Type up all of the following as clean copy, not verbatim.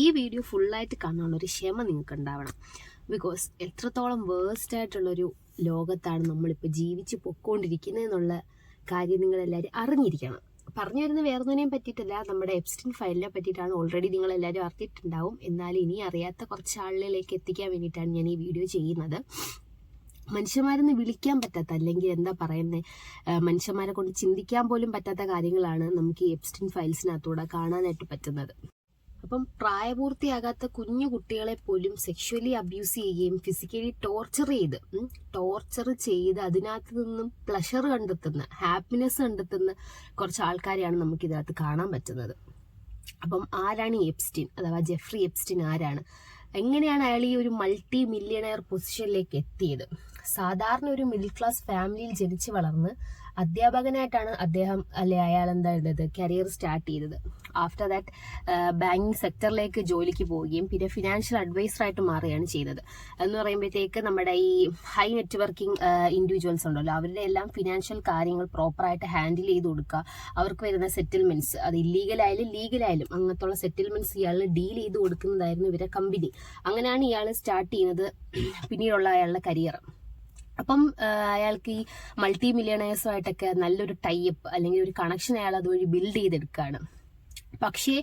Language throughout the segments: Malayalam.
ഈ വീഡിയോ ഫുള്ളായിട്ട് കാണാനുള്ളൊരു ക്ഷമ നിങ്ങൾക്ക് ഉണ്ടാവണം. ബിക്കോസ് എത്രത്തോളം വേഴ്സ്റ്റ് ആയിട്ടുള്ളൊരു ലോകത്താണ് നമ്മളിപ്പോൾ ജീവിച്ച് പൊയ്ക്കൊണ്ടിരിക്കുന്നത് എന്നുള്ള കാര്യം നിങ്ങളെല്ലാവരും അറിഞ്ഞിരിക്കണം. പറഞ്ഞു വരുന്ന വേറൊന്നിനെയും പറ്റിയിട്ടല്ല, നമ്മുടെ എപ്സ്റ്റീൻ ഫയലിനെ പറ്റിയിട്ടാണ്. ഓൾറെഡി നിങ്ങളെല്ലാവരും അറിഞ്ഞിട്ടുണ്ടാവും. എന്നാൽ ഇനി അറിയാത്ത കുറച്ച് ആളുകളിലേക്ക് എത്തിക്കാൻ വേണ്ടിയിട്ടാണ് ഞാൻ ഈ വീഡിയോ ചെയ്യുന്നത്. മനുഷ്യന്മാരെന്ന് വിളിക്കാൻ പറ്റാത്ത, അല്ലെങ്കിൽ എന്താ പറയുന്നത്, മനുഷ്യന്മാരെ കൊണ്ട് ചിന്തിക്കാൻ പോലും പറ്റാത്ത കാര്യങ്ങളാണ് നമുക്ക് ഈ എപ്സ്റ്റീൻ ഫയൽസിനകത്തൂടെ കാണാനായിട്ട് പറ്റുന്നത്. അപ്പം പ്രായപൂർത്തിയാകാത്ത കുഞ്ഞു കുട്ടികളെ പോലും സെക്ഷുവലി അബ്യൂസ് ചെയ്യുകയും ഫിസിക്കലി ടോർച്ചർ ചെയ്ത് അതിനകത്ത് നിന്നും പ്ലഷർ കണ്ടെത്തുന്ന, ഹാപ്പിനെസ് കണ്ടെത്തുന്ന കുറച്ച് ആൾക്കാരെയാണ് നമുക്ക് ഇതിനകത്ത് കാണാൻ പറ്റുന്നത്. അപ്പം ആരാണ് ഈ എപ്സ്റ്റീൻ അഥവാ ജെഫ്രി എപ്സ്റ്റീൻ? ആരാണ്? എങ്ങനെയാണ് അയാൾ ഈ ഒരു മൾട്ടി മില്യണയർ പൊസിഷനിലേക്ക് എത്തിയത്? സാധാരണ ഒരു മിഡിൽ ക്ലാസ് ഫാമിലിയിൽ ജനിച്ചു വളർന്ന് അധ്യാപകനായിട്ടാണ് അയാൾ കരിയർ സ്റ്റാർട്ട് ചെയ്തത്. ആഫ്റ്റർ ദാറ്റ് ബാങ്കിങ് സെക്ടറിലേക്ക് ജോലിക്ക് പോവുകയും പിന്നെ ഫിനാൻഷ്യൽ അഡ്വൈസറായിട്ട് മാറുകയാണ് ചെയ്തത്. എന്ന് പറയുമ്പോഴത്തേക്ക് നമ്മുടെ ഈ ഹൈ നെറ്റ്വർക്കിംഗ് ഇൻഡിവിജ്വൽസ് ഉണ്ടല്ലോ, അവരുടെ എല്ലാം ഫിനാൻഷ്യൽ കാര്യങ്ങൾ പ്രോപ്പറായിട്ട് ഹാൻഡിൽ ചെയ്ത് കൊടുക്കുക, അവർക്ക് വരുന്ന സെറ്റിൽമെന്റ്സ്, അത് ഇല്ലീഗലായാലും ലീഗലായാലും അങ്ങനത്തുള്ള സെറ്റിൽമെന്റ്സ് ഇയാൾ ഡീൽ ചെയ്ത് കൊടുക്കുന്നതായിരുന്നു ഇവരെ കമ്പനി. അങ്ങനെയാണ് ഇയാൾ സ്റ്റാർട്ട് ചെയ്യുന്നത് പിന്നീടുള്ള അയാളുടെ കരിയർ. അപ്പം അയാൾക്ക് ഈ മൾട്ടി മില്യണേഴ്സുമായിട്ടൊക്കെ നല്ലൊരു ടൈപ്പ് അല്ലെങ്കിൽ ഒരു കണക്ഷൻ അയാൾ അതുവഴി ബിൽഡ് ചെയ്തെടുക്കുകയാണ്. പക്ഷേ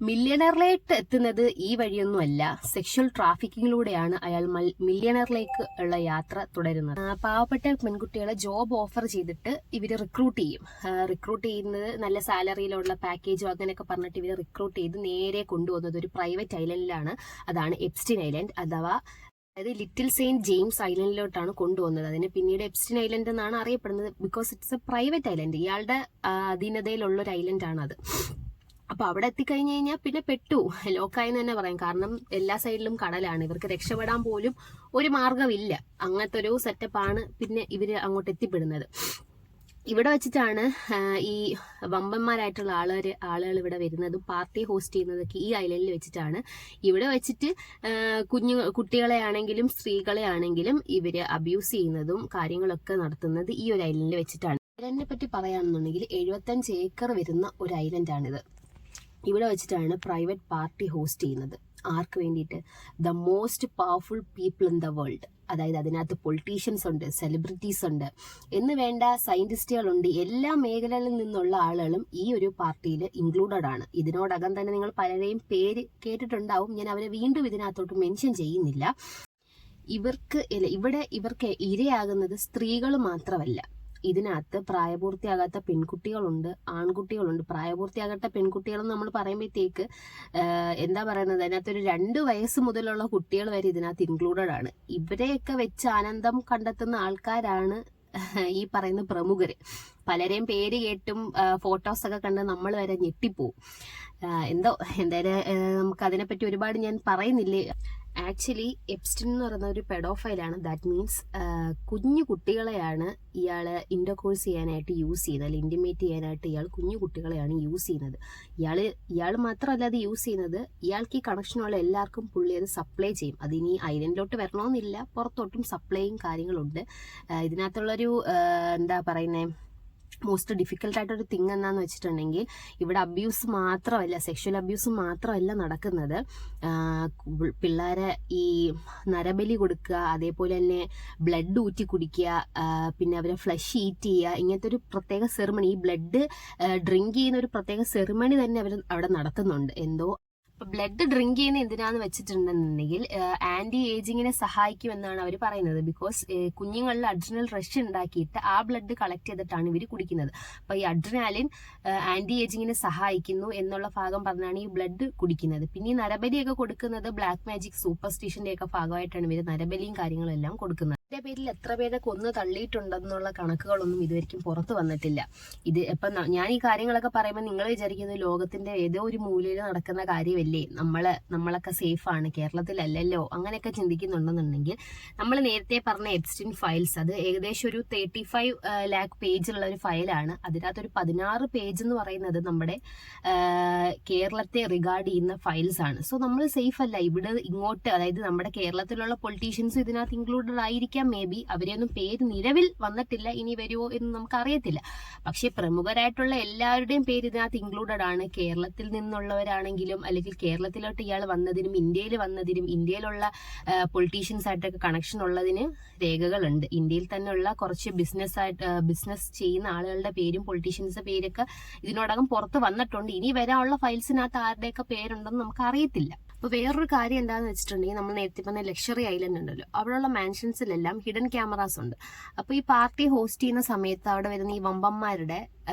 മില്യണറിലേക്ക് എത്തുന്നത് ഈ വഴിയൊന്നുമല്ല, സെക്ഷൽ ട്രാഫിക്കിങ്ങിലൂടെയാണ് അയാൾ മില്യണറിലേക്ക് ഉള്ള യാത്ര തുടരുന്നത്. പാവപ്പെട്ട പെൺകുട്ടികളെ ജോബ് ഓഫർ ചെയ്തിട്ട് ഇവർ റിക്രൂട്ട് ചെയ്യുന്നത് നല്ല സാലറിയിലുള്ള പാക്കേജും അങ്ങനെയൊക്കെ പറഞ്ഞിട്ട് ഇവർ റിക്രൂട്ട് ചെയ്ത് നേരെ കൊണ്ടുപോകുന്നത് ഒരു പ്രൈവറ്റ് ഐലൻഡിലാണ്. അതാണ് എപ്സ്റ്റീൻ ഐലൻഡ് അഥവാ ലിറ്റിൽ സെയിന്റ് ജെയിംസ് ഐലൻഡിലോട്ടാണ് കൊണ്ടുപോകുന്നത്. അതിന് പിന്നീട് എപ്സ്റ്റീൻ ഐലൻഡ് എന്നാണ് അറിയപ്പെടുന്നത്. Because it's A private island, ഇയാളുടെ അധീനതയിലുള്ള ഒരു ഐലൻഡാണ് അത്. അപ്പൊ അവിടെ എത്തിക്കഴിഞ്ഞു കഴിഞ്ഞാൽ പിന്നെ ലോക്കായെന്ന് തന്നെ പറയാം. കാരണം എല്ലാ സൈഡിലും കടലാണ്, ഇവർക്ക് രക്ഷപ്പെടാൻ പോലും ഒരു മാർഗമില്ല. അങ്ങനത്തെ ഒരു സെറ്റപ്പാണ് പിന്നെ ഇവര് അങ്ങോട്ട് എത്തിപ്പെടുന്നത്. ഇവിടെ വെച്ചിട്ടാണ് ഈ വമ്പന്മാരായിട്ടുള്ള ആളുകൾ ഇവിടെ വരുന്നതും പാർട്ടി ഹോസ്റ്റ് ചെയ്യുന്നതൊക്കെ ഈ ഐലൻഡിൽ വെച്ചിട്ടാണ്. ഇവിടെ വെച്ചിട്ട് കുട്ടികളെ ആണെങ്കിലും സ്ത്രീകളെ ആണെങ്കിലും ഇവര് അബ്യൂസ് ചെയ്യുന്നതും കാര്യങ്ങളൊക്കെ നടത്തുന്നത് ഈ ഒരു ഐലൻഡിൽ വെച്ചിട്ടാണ്. ഐലൻഡിനെ പറ്റി പറയുകയാണെന്നുണ്ടെങ്കിൽ 75 ഏക്കർ വരുന്ന ഒരു ഐലൻഡാണിത്. ഇവിടെ വെച്ചിട്ടാണ് പ്രൈവറ്റ് പാർട്ടി ഹോസ്റ്റ് ചെയ്യുന്നത്. ആർക്ക് വേണ്ടിയിട്ട്? The most powerful people in the world. അതായത് അതിനകത്ത് പൊളിറ്റീഷ്യൻസ് ഉണ്ട്, സെലിബ്രിറ്റീസ് ഉണ്ട്, എന്ന് വേണ്ട സയന്റിസ്റ്റുകളുണ്ട്. എല്ലാ മേഖലകളിൽ നിന്നുള്ള ആളുകളും ഈ ഒരു പാർട്ടിയിൽ ഇൻക്ലൂഡഡ് ആണ്. ഇതിനോടകം തന്നെ നിങ്ങൾ പലരെയും പേര് കേട്ടിട്ടുണ്ടാവും. ഞാൻ അവരെ വീണ്ടും ഇതിനകത്തോട്ട് മെൻഷൻ ചെയ്യുന്നില്ല. ഇവർക്ക് ഇരയാകുന്നത് സ്ത്രീകൾ മാത്രമല്ല. ഇതിനകത്ത് പ്രായപൂർത്തിയാകാത്ത പെൺകുട്ടികളുണ്ട്, ആൺകുട്ടികളുണ്ട്. പ്രായപൂർത്തിയാകാത്ത പെൺകുട്ടികളെന്ന് നമ്മൾ പറയുമ്പോഴത്തേക്ക് എന്താ പറയുന്നത്, അതിനകത്തൊരു 2 വയസ്സ് മുതലുള്ള കുട്ടികൾ വരെ ഇതിനകത്ത് ഇൻക്ലൂഡഡ് ആണ്. ഇവരെയൊക്കെ വെച്ച് ആനന്ദം കണ്ടെത്തുന്ന ആൾക്കാരാണ് ഈ പറയുന്ന പ്രമുഖര്. പലരെയും പേര് കേട്ടും ഫോട്ടോസൊക്കെ കണ്ട് നമ്മൾ വരെ ഞെട്ടിപ്പോവും. എന്തായാലും നമുക്ക് അതിനെപ്പറ്റി ഒരുപാട് ഞാൻ പറയുന്നില്ലേ. ആക്ച്വലി എപ്സ്റ്റീൻ എന്ന് പറയുന്ന ഒരു പെഡോഫൈലാണ്. ദാറ്റ് മീൻസ് കുഞ്ഞു കുട്ടികളെയാണ് ഇയാൾ ഇന്റർകോഴ്സ് ചെയ്യാനായിട്ട് യൂസ് ചെയ്യുന്നത്, അല്ലെങ്കിൽ ഇന്റിമേറ്റ് ചെയ്യാനായിട്ട് ഇയാൾ കുഞ്ഞു കുട്ടികളെയാണ് യൂസ് ചെയ്യുന്നത്. ഇയാൾ മാത്രമല്ല അത് യൂസ് ചെയ്യുന്നത്, ഇയാൾക്ക് ഈ കണക്ഷനുള്ള എല്ലാവർക്കും പുള്ളി അത് സപ്ലൈ ചെയ്യും. അതിനി ഐലൻഡിലോട്ട് വരണമെന്നില്ല, പുറത്തോട്ടും സപ്ലൈയും കാര്യങ്ങളുണ്ട്. ഇതിനകത്തുള്ളൊരു എന്താ പറയുന്നത്, മോസ്റ്റ് ഡിഫിക്കൽട്ട് ആയിട്ടൊരു തിങ് എന്താന്ന് വെച്ചിട്ടുണ്ടെങ്കിൽ, ഇവിടെ സെക്ഷൽ അബ്യൂസ് മാത്രമല്ല നടക്കുന്നത്. പിള്ളേരെ ഈ നരബലി കൊടുക്കുക, അതേപോലെ തന്നെ ബ്ലഡ് ഊറ്റി കുടിക്കുക, പിന്നെ അവരെ ഫ്ലഷ് ഈറ്റ് ചെയ്യുക, ഇങ്ങനത്തെ ഒരു പ്രത്യേക സെറിമണി, ഈ ബ്ലഡ് ഡ്രിങ്ക് ചെയ്യുന്ന ഒരു പ്രത്യേക സെറിമണി തന്നെ അവർ അവിടെ നടത്തുന്നുണ്ട്. ബ്ലഡ് ഡ്രിങ്ക് ചെയ്യുന്ന എന്തിനാന്ന് വെച്ചിട്ടുണ്ടെന്നുണ്ടെങ്കിൽ ആന്റി ഏജിങ്ങിനെ സഹായിക്കുമെന്നാണ് അവർ പറയുന്നത്. ബിക്കോസ് കുഞ്ഞുങ്ങളിൽ അഡ്രിനൽ റഷ് ഉണ്ടാക്കിയിട്ട് ആ ബ്ലഡ് കളക്ട് ചെയ്തിട്ടാണ് ഇവർ കുടിക്കുന്നത്. അപ്പൊ ഈ അഡ്രിനാലിൻ ആന്റി ഏജിങ്ങിനെ സഹായിക്കുന്നു എന്നുള്ള ഭാഗം പറഞ്ഞാണ് ഈ ബ്ലഡ് കുടിക്കുന്നത്. പിന്നെ ഈ നരബലിയൊക്കെ കൊടുക്കുന്നത് ബ്ലാക്ക് മാജിക് സൂപ്പർസ്റ്റിഷന്റെ ഒക്കെ ഭാഗമായിട്ടാണ് ഇവർ നരബലിയും കാര്യങ്ങളും എല്ലാം കൊടുക്കുന്നത്. ഇതിന്റെ പേരിൽ എത്ര പേരെ കൊന്നു തള്ളിയിട്ടുണ്ടെന്നുള്ള കണക്കുകളൊന്നും ഇതുവരെയ്ക്കും പുറത്തു വന്നിട്ടില്ല. ഞാൻ ഈ കാര്യങ്ങളൊക്കെ പറയുമ്പോൾ നിങ്ങൾ വിചാരിക്കുന്നത് ലോകത്തിന്റെ ഏതോ ഒരു മൂലയിൽ നടക്കുന്ന കാര്യമല്ലേ, നമ്മളൊക്കെ സേഫാണ്, കേരളത്തിലല്ലല്ലോ, അങ്ങനെയൊക്കെ ചിന്തിക്കുന്നുണ്ടെന്നുണ്ടെങ്കിൽ നമ്മൾ നേരത്തെ പറഞ്ഞ എപ്സ്റ്റീൻ ഫയൽസ്, അത് ഏകദേശം ഒരു 35 lakh പേജുള്ള ഒരു ഫയലാണ്. അതിനകത്തൊരു 16 പേജ് എന്ന് പറയുന്നത് നമ്മുടെ കേരളത്തെ റിഗാർഡ് ചെയ്യുന്ന ഫയൽസ് ആണ്. സോ നമ്മൾ സേഫ് അല്ല. ഇവിടെ ഇങ്ങോട്ട്, അതായത് നമ്മുടെ കേരളത്തിലുള്ള പൊളിറ്റീഷ്യൻസും ഇതിനകത്ത് ഇൻക്ലൂഡഡ് ആയിരിക്കും ആയിരിക്കാം മേ ബി. അവരെയൊന്നും പേര് നിലവിൽ വന്നിട്ടില്ല, ഇനി വരുമോ എന്ന് നമുക്ക് അറിയത്തില്ല. പക്ഷേ പ്രമുഖരായിട്ടുള്ള എല്ലാവരുടെയും പേര് ഇതിനകത്ത് ഇൻക്ലൂഡഡ് ആണ്. കേരളത്തിൽ നിന്നുള്ളവരാണെങ്കിലും അല്ലെങ്കിൽ കേരളത്തിലോട്ട് ഇയാൾ വന്നതിനും ഇന്ത്യയിൽ വന്നതിനും ഇന്ത്യയിലുള്ള പൊളിറ്റീഷ്യൻസ് ആയിട്ടൊക്കെ കണക്ഷൻ ഉള്ളതിന് രേഖകളുണ്ട്. ഇന്ത്യയിൽ തന്നെയുള്ള കുറച്ച് ബിസിനസ് ചെയ്യുന്ന ആളുകളുടെ പേരും പൊളിറ്റീഷ്യൻസിന്റെ പേരൊക്കെ ഇതിനോടകം പുറത്ത് വന്നിട്ടുണ്ട്. ഇനി വരാനുള്ള ഫയൽസിനകത്ത് ആരുടെയൊക്കെ പേരുണ്ടെന്ന് നമുക്ക് അറിയത്തില്ല. അപ്പോൾ വേറൊരു കാര്യം എന്താണെന്ന് വെച്ചിട്ടുണ്ടെങ്കിൽ, നമ്മൾ നേരത്തെ പറഞ്ഞ ലക്ഷറി ഐലൻഡ് ഉണ്ടല്ലോ, അവിടെയുള്ള മാൻഷൻസിലെല്ലാം ഹിഡൻ ക്യാമറാസ് ഉണ്ട്. അപ്പോൾ ഈ പാർട്ടി ഹോസ്റ്റ് ചെയ്യുന്ന സമയത്ത് അവിടെ വരുന്ന ഈ വമ്പന്മാരുടെ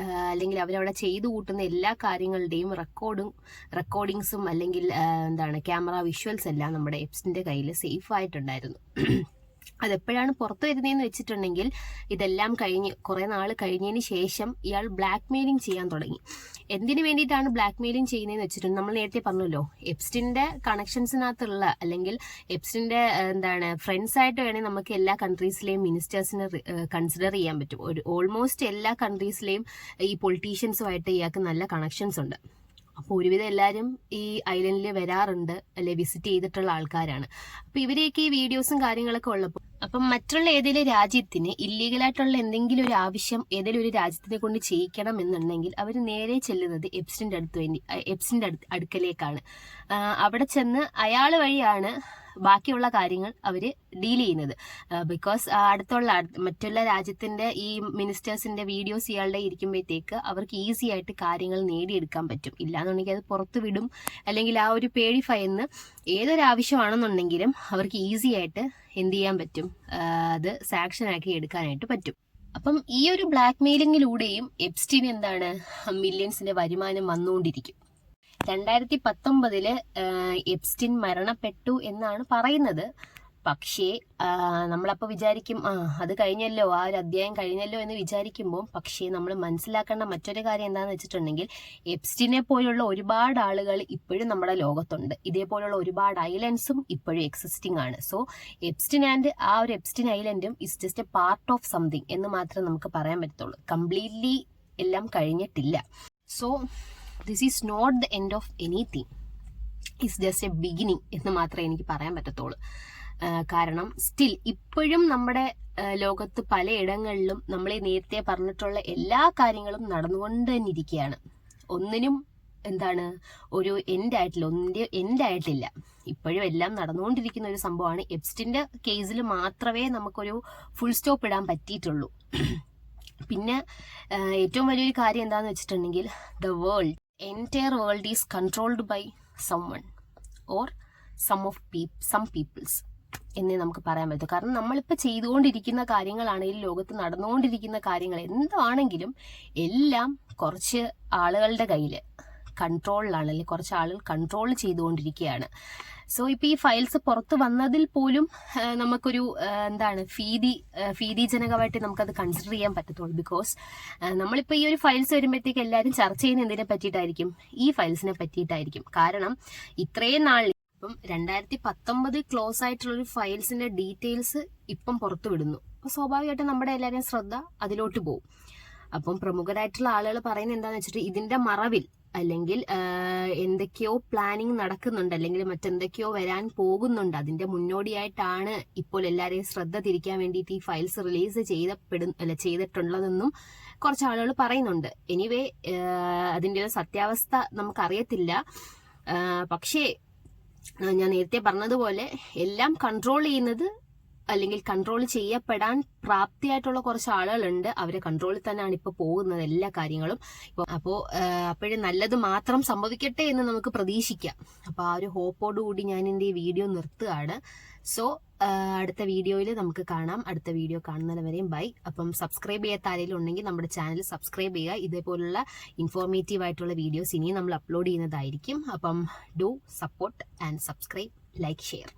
അല്ലെങ്കിൽ അവരവിടെ ചെയ്തു കൂട്ടുന്ന എല്ലാ കാര്യങ്ങളുടെയും റെക്കോർഡിങ്സും അല്ലെങ്കിൽ ക്യാമറ വിഷ്വൽസ് എല്ലാം നമ്മുടെ എപ്സ്റ്റിന്റെ കയ്യിൽ സേഫ് ആയിട്ടുണ്ടായിരുന്നു. അതെപ്പോഴാണ് പുറത്തു വരുന്നതെന്ന് വെച്ചിട്ടുണ്ടെങ്കിൽ, ഇതെല്ലാം കഴിഞ്ഞ് കുറേ നാൾ കഴിഞ്ഞതിന് ശേഷം ഇയാൾ ബ്ലാക്ക് മെയിലിംഗ് ചെയ്യാൻ തുടങ്ങി. എന്തിനു വേണ്ടിയിട്ടാണ് ബ്ലാക്ക് മെയിലിംഗ് ചെയ്യുന്നതെന്ന് വെച്ചിട്ടുണ്ടെങ്കിൽ, നമ്മൾ നേരത്തെ പറഞ്ഞല്ലോ എപ്സ്റ്റിന്റെ കണക്ഷൻസിനകത്തുള്ള അല്ലെങ്കിൽ എപ്സ്റ്റിന്റെ ഫ്രണ്ട്സ് ആയിട്ട് വേണമെങ്കിൽ നമുക്ക് എല്ലാ കൺട്രീസിലെയും മിനിസ്റ്റേഴ്സിനെ കൺസിഡർ ചെയ്യാൻ പറ്റും. ഓൾമോസ്റ്റ് എല്ലാ കൺട്രീസിലെയും ഈ പൊളിറ്റീഷ്യൻസുമായിട്ട് ഇയാൾക്ക് നല്ല കണക്ഷൻസ് ഉണ്ട്. അപ്പോൾ ഒരുവിധം എല്ലാവരും ഈ ഐലൻഡിൽ വരാറുണ്ട്, അല്ലെ വിസിറ്റ് ചെയ്തിട്ടുള്ള ആൾക്കാരാണ്. അപ്പൊ ഇവരെയൊക്കെ ഈ വീഡിയോസും കാര്യങ്ങളൊക്കെ ഉള്ളപ്പോൾ അപ്പം മറ്റുള്ള ഏതെങ്കിലും രാജ്യത്തിന് ഇല്ലീഗലായിട്ടുള്ള എന്തെങ്കിലും ഒരു ആവശ്യം ഏതെങ്കിലും ഒരു രാജ്യത്തിനെ കൊണ്ട് ചെയ്യിക്കണം എന്നുണ്ടെങ്കിൽ അവർ നേരെ ചെല്ലുന്നത് എപ്സിന്റെ അടുക്കലേക്കാണ്. അവിടെ ചെന്ന് അയാൾ വഴിയാണ് ബാക്കിയുള്ള കാര്യങ്ങൾ അവർ ഡീൽ ചെയ്യുന്നത്. ബിക്കോസ് മറ്റുള്ള രാജ്യത്തിന്റെ ഈ മിനിസ്റ്റേഴ്സിന്റെ വീഡിയോസ് ഇയാളുടെ ഇരിക്കുമ്പോഴത്തേക്ക് അവർക്ക് ഈസി ആയിട്ട് കാര്യങ്ങൾ നേടിയെടുക്കാൻ പറ്റും. ഇല്ലാന്നുണ്ടെങ്കിൽ അത് പുറത്ത് വിടും, അല്ലെങ്കിൽ ആ ഒരു പേടി ഭയന്ന് ഏതൊരാവശ്യമാണെന്നുണ്ടെങ്കിലും അവർക്ക് ഈസി ആയിട്ട് എന്ത് ചെയ്യാൻ പറ്റും, അത് സാങ്ഷൻ ആക്കി എടുക്കാനായിട്ട് പറ്റും. അപ്പം ഈ ഒരു ബ്ലാക്ക് മെയിലിങ്ങിലൂടെയും എപ്സ്റ്റീൻ മില്യൺസിന്റെ വരുമാനം വന്നുകൊണ്ടിരിക്കും. 2019 എപ്സ്റ്റീൻ മരണപ്പെട്ടു എന്നാണ് പറയുന്നത്. പക്ഷേ നമ്മളപ്പോൾ വിചാരിക്കും അത് കഴിഞ്ഞല്ലോ, ആ ഒരു അധ്യായം കഴിഞ്ഞല്ലോ എന്ന് വിചാരിക്കുമ്പോൾ, പക്ഷേ നമ്മൾ മനസ്സിലാക്കേണ്ട മറ്റൊരു കാര്യം എന്താണെന്ന് വെച്ചിട്ടുണ്ടെങ്കിൽ, എപ്സ്റ്റീനെ പോലുള്ള ഒരുപാട് ആളുകൾ ഇപ്പോഴും നമ്മുടെ ലോകത്തുണ്ട്. ഇതേപോലുള്ള ഒരുപാട് ഐലൻഡ്സും ഇപ്പോഴും എക്സിസ്റ്റിംഗ് ആണ്. സോ എപ്സ്റ്റീൻ ആൻഡ് ആ ഒരു എപ്സ്റ്റീൻ ഐലൻഡും is just a part of something എന്ന് മാത്രമേ നമുക്ക് പറയാൻ പറ്റത്തുള്ളൂ. കംപ്ലീറ്റ്ലി എല്ലാം കഴിഞ്ഞിട്ടില്ല. So this is not the end of anything, it's just a beginning എന്ന് മാത്രമേ എനിക്ക് പറയാൻ പറ്റത്തുള്ളൂ. കാരണം സ്റ്റിൽ ഇപ്പോഴും നമ്മുടെ ലോകത്ത് പലയിടങ്ങളിലും നമ്മൾ ഈ നേരത്തെ പറഞ്ഞിട്ടുള്ള എല്ലാ കാര്യങ്ങളും നടന്നുകൊണ്ട് തന്നെ ഇരിക്കുകയാണ്. ഒന്നിനും ഒരു എൻഡ് ആയിട്ടില്ല. ഇപ്പോഴും എല്ലാം നടന്നുകൊണ്ടിരിക്കുന്ന ഒരു സംഭവമാണ്. എപ്സ്റ്റീന്റെ കേസിൽ മാത്രമേ നമുക്കൊരു ഫുൾ സ്റ്റോപ്പ് ഇടാൻ പറ്റിയിട്ടുള്ളൂ. പിന്നെ ഏറ്റവും വലിയൊരു കാര്യം എന്താണെന്ന് വെച്ചിട്ടുണ്ടെങ്കിൽ, the entire world is controlled by someone or some peoples എന്നേ നമുക്ക് പറയാൻ പറ്റും. കാരണം നമ്മളിപ്പോൾ ചെയ്തുകൊണ്ടിരിക്കുന്ന കാര്യങ്ങളാണെങ്കിലും ലോകത്ത് നടന്നുകൊണ്ടിരിക്കുന്ന കാര്യങ്ങൾ എന്താണെങ്കിലും എല്ലാം കുറച്ച് ആളുകളുടെ കയ്യിൽ കൺട്രോളിലാണ്, അല്ലെങ്കിൽ കുറച്ച് ആളുകൾ കൺട്രോൾ ചെയ്തുകൊണ്ടിരിക്കുകയാണ്. സോ ഇപ്പോൾ ഈ ഫയൽസ് പുറത്ത് വന്നതിൽ പോലും നമുക്കൊരു ഭീതിജനകമായിട്ട് നമുക്കത് കൺസിഡർ ചെയ്യാൻ പറ്റത്തുള്ളൂ. ബിക്കോസ് നമ്മളിപ്പോൾ ഈ ഒരു ഫയൽസ് വരുമ്പോഴത്തേക്ക് എല്ലാവരും ചർച്ച ചെയ്യുന്ന എന്തിനെ പറ്റിയിട്ടായിരിക്കും, ഈ ഫയൽസിനെ പറ്റിയിട്ടായിരിക്കും. കാരണം ഇത്രയും നാൾ ഇപ്പം 2019 ക്ലോസ് ആയിട്ടുള്ളൊരു ഫയൽസിന്റെ ഡീറ്റെയിൽസ് ഇപ്പം പുറത്തു വിടുന്നു. അപ്പോൾ സ്വാഭാവികമായിട്ടും നമ്മുടെ എല്ലാവരുടെയും ശ്രദ്ധ അതിലോട്ട് പോകും. അപ്പം പ്രമുഖരായിട്ടുള്ള ആളുകൾ പറയുന്നത് എന്താണെന്ന് വെച്ചിട്ട്, ഇതിന്റെ മറവിൽ അല്ലെങ്കിൽ എന്തൊക്കെയോ പ്ലാനിങ് നടക്കുന്നുണ്ട്, അല്ലെങ്കിൽ മറ്റെന്തൊക്കെയോ വരാൻ പോകുന്നുണ്ട്, അതിന്റെ മുന്നോടിയായിട്ടാണ് ഇപ്പോൾ എല്ലാവരെയും ശ്രദ്ധ തിരിക്കാൻ വേണ്ടിയിട്ട് ഈ ഫയൽസ് റിലീസ് ചെയ്തിട്ടുള്ളതെന്നും കുറച്ച് ആളുകൾ പറയുന്നുണ്ട്. എനിവേ അതിന്റെ ഒരു സത്യാവസ്ഥ നമുക്കറിയത്തില്ല. പക്ഷേ ഞാൻ നേരത്തെ പറഞ്ഞതുപോലെ എല്ലാം കൺട്രോൾ ചെയ്യുന്നത് അല്ലെങ്കിൽ കൺട്രോൾ ചെയ്യപ്പെടാൻ പ്രാപ്തിയായിട്ടുള്ള കുറച്ച് ആളുകളുണ്ട്. അവരെ കൺട്രോളിൽ തന്നെയാണ് ഇപ്പോൾ പോകുന്നത് എല്ലാ കാര്യങ്ങളും. അപ്പോഴും നല്ലത് മാത്രം സംഭവിക്കട്ടെ എന്ന് നമുക്ക് പ്രതീക്ഷിക്കാം. അപ്പോൾ ആ ഒരു ഹോപ്പോടുകൂടി ഞാൻ എൻ്റെ ഈ വീഡിയോ നിർത്തുകയാണ്. സോ അടുത്ത വീഡിയോയിൽ നമുക്ക് കാണാം. അടുത്ത വീഡിയോ കാണുന്നവരെയും ബൈ. അപ്പം സബ്സ്ക്രൈബ് ചെയ്യാത്ത ആരെങ്കിലും ഉണ്ടെങ്കിൽ നമ്മുടെ ചാനൽ സബ്സ്ക്രൈബ് ചെയ്യുക. ഇതേപോലുള്ള ഇൻഫോർമേറ്റീവ് ആയിട്ടുള്ള വീഡിയോസ് ഇനിയും നമ്മൾ അപ്ലോഡ് ചെയ്യുന്നതായിരിക്കും. അപ്പം do support and subscribe, like, share.